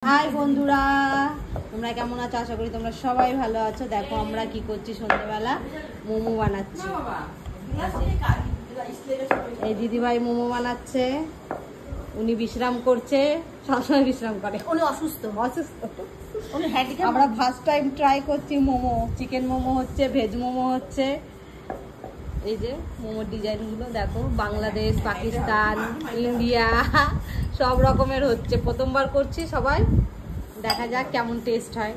High বন্ধুরা, তোমরা কেমন আছো? আশা করি তোমরা সবাই ভালো আছো। দেখো আমরা কি করছি, সন্ধ্যেবেলা মোমো বানাচ্ছি। এই দিদিভাই মোমো বানাচ্ছে, উনি বিশ্রাম করছে, সবসময় বিশ্রাম করে, উনি অসুস্থ। আমরা ফার্স্ট টাইম ট্রাই করছি মোমো। চিকেন মোমো হচ্ছে, ভেজ মোমো হচ্ছে। এই যে মোমোর ডিজাইনগুলো দেখো, বাংলাদেশ, পাকিস্তান, ইন্ডিয়া সব রকমের হচ্ছে। প্রথমবার করছি সবাই, দেখা যাক কেমন টেস্ট হয়।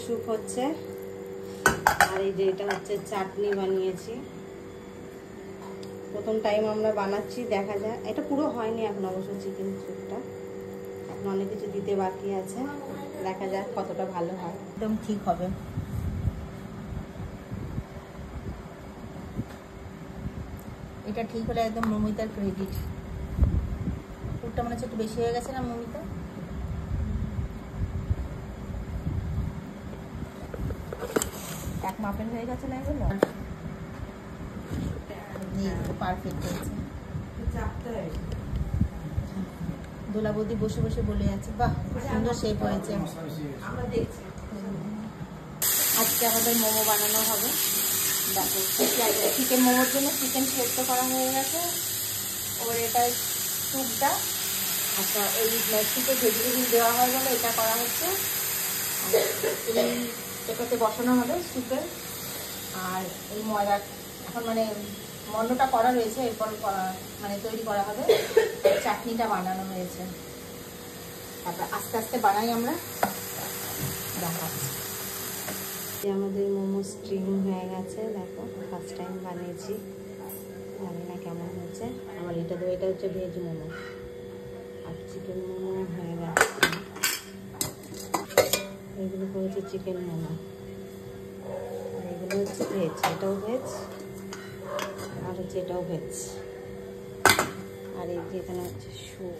স্যুপ হচ্ছে, আর এই যে এটা হচ্ছে চাটনি বানিয়েছি। প্রথম টাইম আমরা বানাচ্ছি, দেখা যাক। এটা পুরো হয়নি এখন অবশ্য চিকেন স্যুপটা, এখন অনেক কিছু দিতে বাকি আছে। দেখা যাক কতটা ভালো হয়। একদম ঠিক হবে। এটা ঠিক হলে একদম মমিতার ক্রেডিট। পুরটা মনে হচ্ছে একটু বেশি হয়ে গেছে না মমিতা? এক মাপের হয়ে গেছে না এগুলো? পারফেক্ট হয়েছে। দোলা বৌদি বসে বসে বলে যাচ্ছে, বাহ খুব সুন্দর শেপ হয়েছে। আজকে আমাদের মোমো বানানো হবে। দেখো, চিকেন মোমোর জন্য চিকেন সেদ্ধ করা হয়ে গেছে। ওর এটা স্যুপটা, আচ্ছা এই স্যুপে ভেজিটেবিল দেওয়া হয় বলে এটা করা হচ্ছে। এটাতে বসানো হবে স্যুপে। আর এই ময়দা এখন মানে মন্ডটা করা রয়েছে, এরপর মানে তৈরি করা হবে। চাটনিটা বানানো হয়েছে, তারপর আস্তে আস্তে বানাই আমরা, দেখাচ্ছি। আমাদের মোমো স্টিম হয়ে গেছে। দেখো, ফার্স্ট টাইম বানিয়েছি, জানি না কেমন হয়েছে। আমার এটা দেবো, এটা হচ্ছে ভেজ মোমো, আর চিকেন মোমো হয়ে গেছে। এগুলো করেছে চিকেন মোমো, আর এগুলো হচ্ছে ভেজ। এটাও ভেজ, আর হচ্ছে এটাও ভেজ। আর এই যে এখানে হচ্ছে স্যুপ।